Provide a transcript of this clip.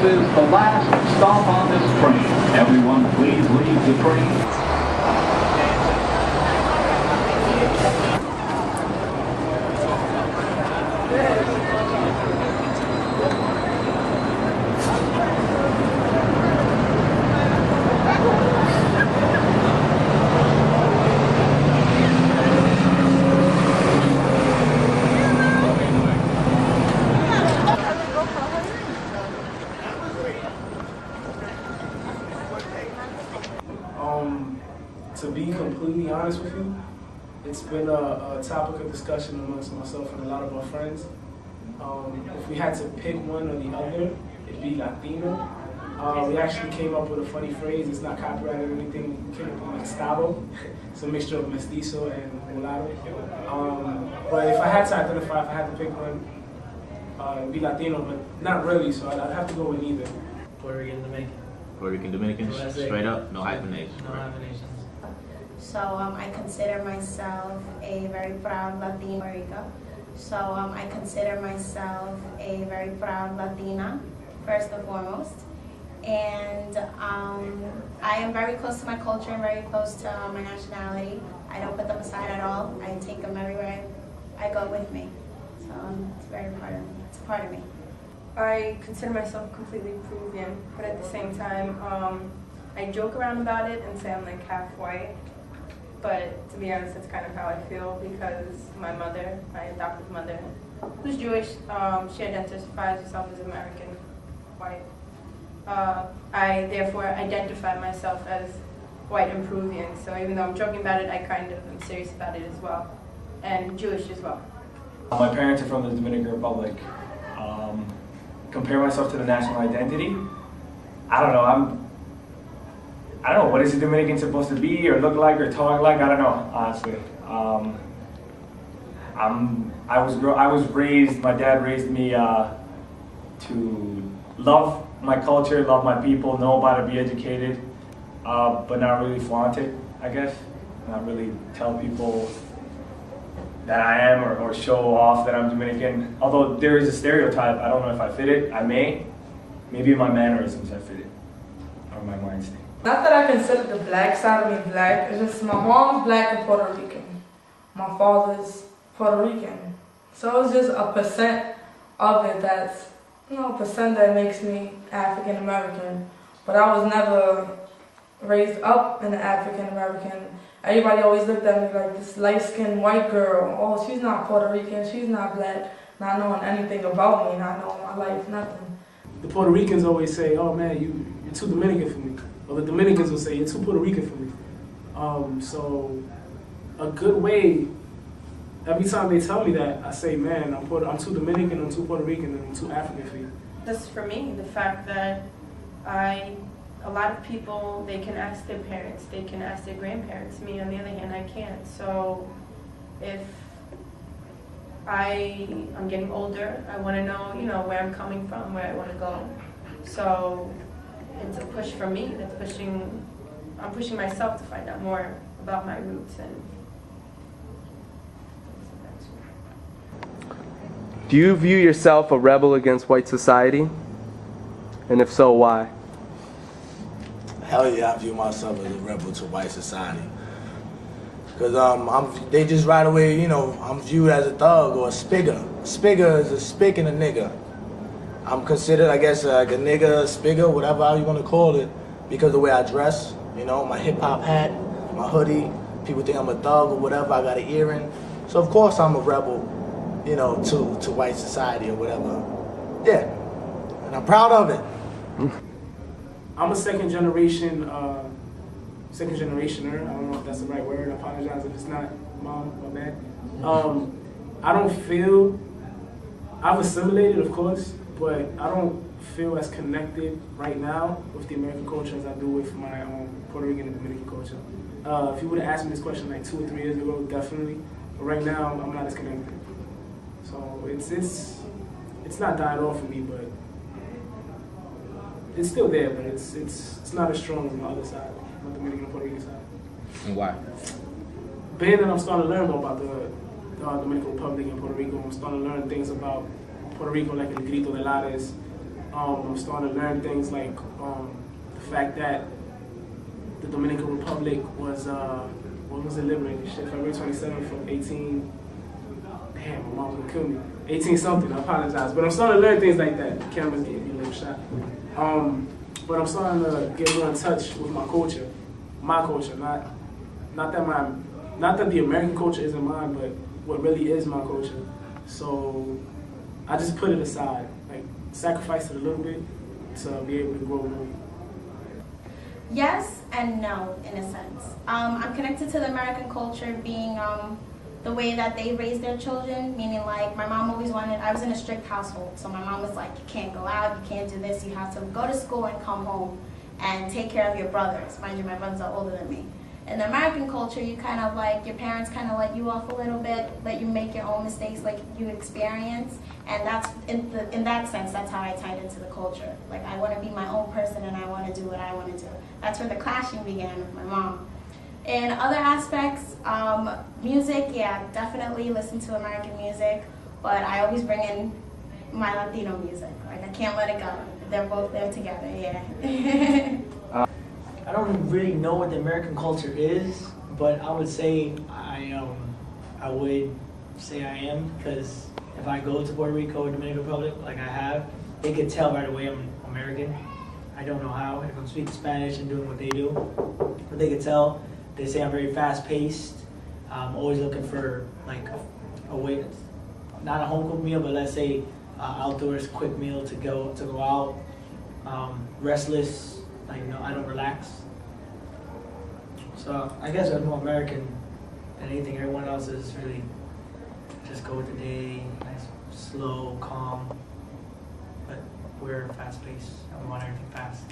is the last stop on this train. Everyone please leave the train. To be completely honest with you, it's been a topic of discussion amongst myself and a lot of our friends. If we had to pick one or the other, it'd be Latino. We actually came up with a funny phrase. It's not copyrighted or anything. We came up with mestizo. It's a mixture of mestizo and mulatto. But if I had to identify, if I had to pick one, it'd be Latino, but not really, so I'd have to go with neither. Puerto Rican, Dominican. Puerto Rican, Dominican, straight up, no hyphenation. No hyphenations. So I consider myself a very proud Latina. So I consider myself a very proud Latina, first and foremost. And I am very close to my culture and very close to my nationality. I don't put them aside at all. I take them everywhere I go with me. So it's very part of me. It's a part of me. I consider myself completely Peruvian, but at the same time, I joke around about it and say I'm like half white. But to be honest, that's kind of how I feel because my mother, my adopted mother, who's Jewish, she identifies herself as American white. I therefore identify myself as white and Peruvian. So even though I'm joking about it, I kind of am serious about it as well, and Jewish as well. My parents are from the Dominican Republic. Compare myself to the national identity. I don't know, what is a Dominican supposed to be or look like or talk like? I don't know, honestly. I was raised, my dad raised me to love my culture, love my people, know about it, be educated, but not really flaunt it, I guess. Not really tell people that I am or show off that I'm Dominican. Although there is a stereotype, I don't know if I fit it, I may. Maybe in my mannerisms I fit it, or my mind state. Not that I consider the black side of me black, it's just my mom's black and Puerto Rican. My father's Puerto Rican. So it's just a percent of it that's, a percent that makes me African American. But I was never raised up in the African American. Everybody always looked at me like this light-skinned white girl. Oh, she's not Puerto Rican, she's not black, not knowing anything about me, not knowing my life, nothing. The Puerto Ricans always say, oh man, you're too Dominican for me. Or the Dominicans will say, you're too Puerto Rican for me. So a good way, every time they tell me that, I say, man, I'm too Dominican, I'm too Puerto Rican, and I'm too African for you. That's for me, the fact that a lot of people, they can ask their parents, they can ask their grandparents. Me, on the other hand, I can't. So if I'm getting older, I want to know, where I'm coming from, where I want to go. So it's a push for me. I'm pushing myself to find out more about my roots. Do you view yourself a rebel against white society? And if so, why? Hell yeah, I view myself as a rebel to white society. Because they just right away, I'm viewed as a thug or a spigger. Spigger is a spick and a nigger. I'm considered, I guess, like a nigga, a spigger, whatever you want to call it, because of the way I dress, my hip-hop hat, my hoodie. People think I'm a thug or whatever, I got an earring. So of course I'm a rebel, to white society or whatever. Yeah, and I'm proud of it. I'm a second generationer. I don't know if that's the right word. I apologize if it's not, Mom, my bad. I don't feel, I've assimilated, of course, but I don't feel as connected right now with the American culture as I do with my Puerto Rican and Dominican culture. If you would have asked me this question like 2 or 3 years ago, definitely. But right now, I'm not as connected. So it's not dying off for me, but it's still there, but it's not as strong as my other side, my Dominican and Puerto Rican side. And why? Being that I'm starting to learn more about the Dominican Republic and Puerto Rico, I'm starting to learn things about Puerto Rico, like El Grito de Lares, I'm starting to learn things like the fact that the Dominican Republic was, when was it liberated? Shit, February 27th from 18. Damn, my mom's gonna kill me. 18 something, I apologize. But I'm starting to learn things like that. The camera's getting me a little shot. But I'm starting to get more in touch with my culture. My culture, not that the American culture isn't mine, but what really is my culture. So I just put it aside, like sacrifice it a little bit to be able to grow more. Yes and no, in a sense. I'm connected to the American culture being the way that they raise their children, meaning like my mom always wanted, I was in a strict household, so my mom was like, you can't go out, you can't do this, you have to go to school and come home and take care of your brothers. Mind you, my brothers are older than me. In the American culture, you kind of like, your parents kind of let you off a little bit, let you make your own mistakes, like you experience, and that's, in that sense, that's how I tied into the culture. Like, I want to be my own person and I want to do what I want to do. That's where the clashing began with my mom. In other aspects, music, yeah, definitely listen to American music, but I always bring in my Latino music. Like, I can't let it go. They're both there together, yeah. I don't really know what the American culture is, but I would say I would say I am, because if I go to Puerto Rico or Dominican Republic, like I have, they could tell right away I'm American. I don't know how, if I'm speaking Spanish and doing what they do, but they could tell. They say I'm very fast-paced. I'm always looking for like a way, not a home-cooked meal, but let's say outdoors quick meal to go out. Restless, like, you know, I don't relax. So I guess I'm more American than anything. Everyone else is really just go with the day, nice, slow, calm. But we're fast-paced and we want everything fast.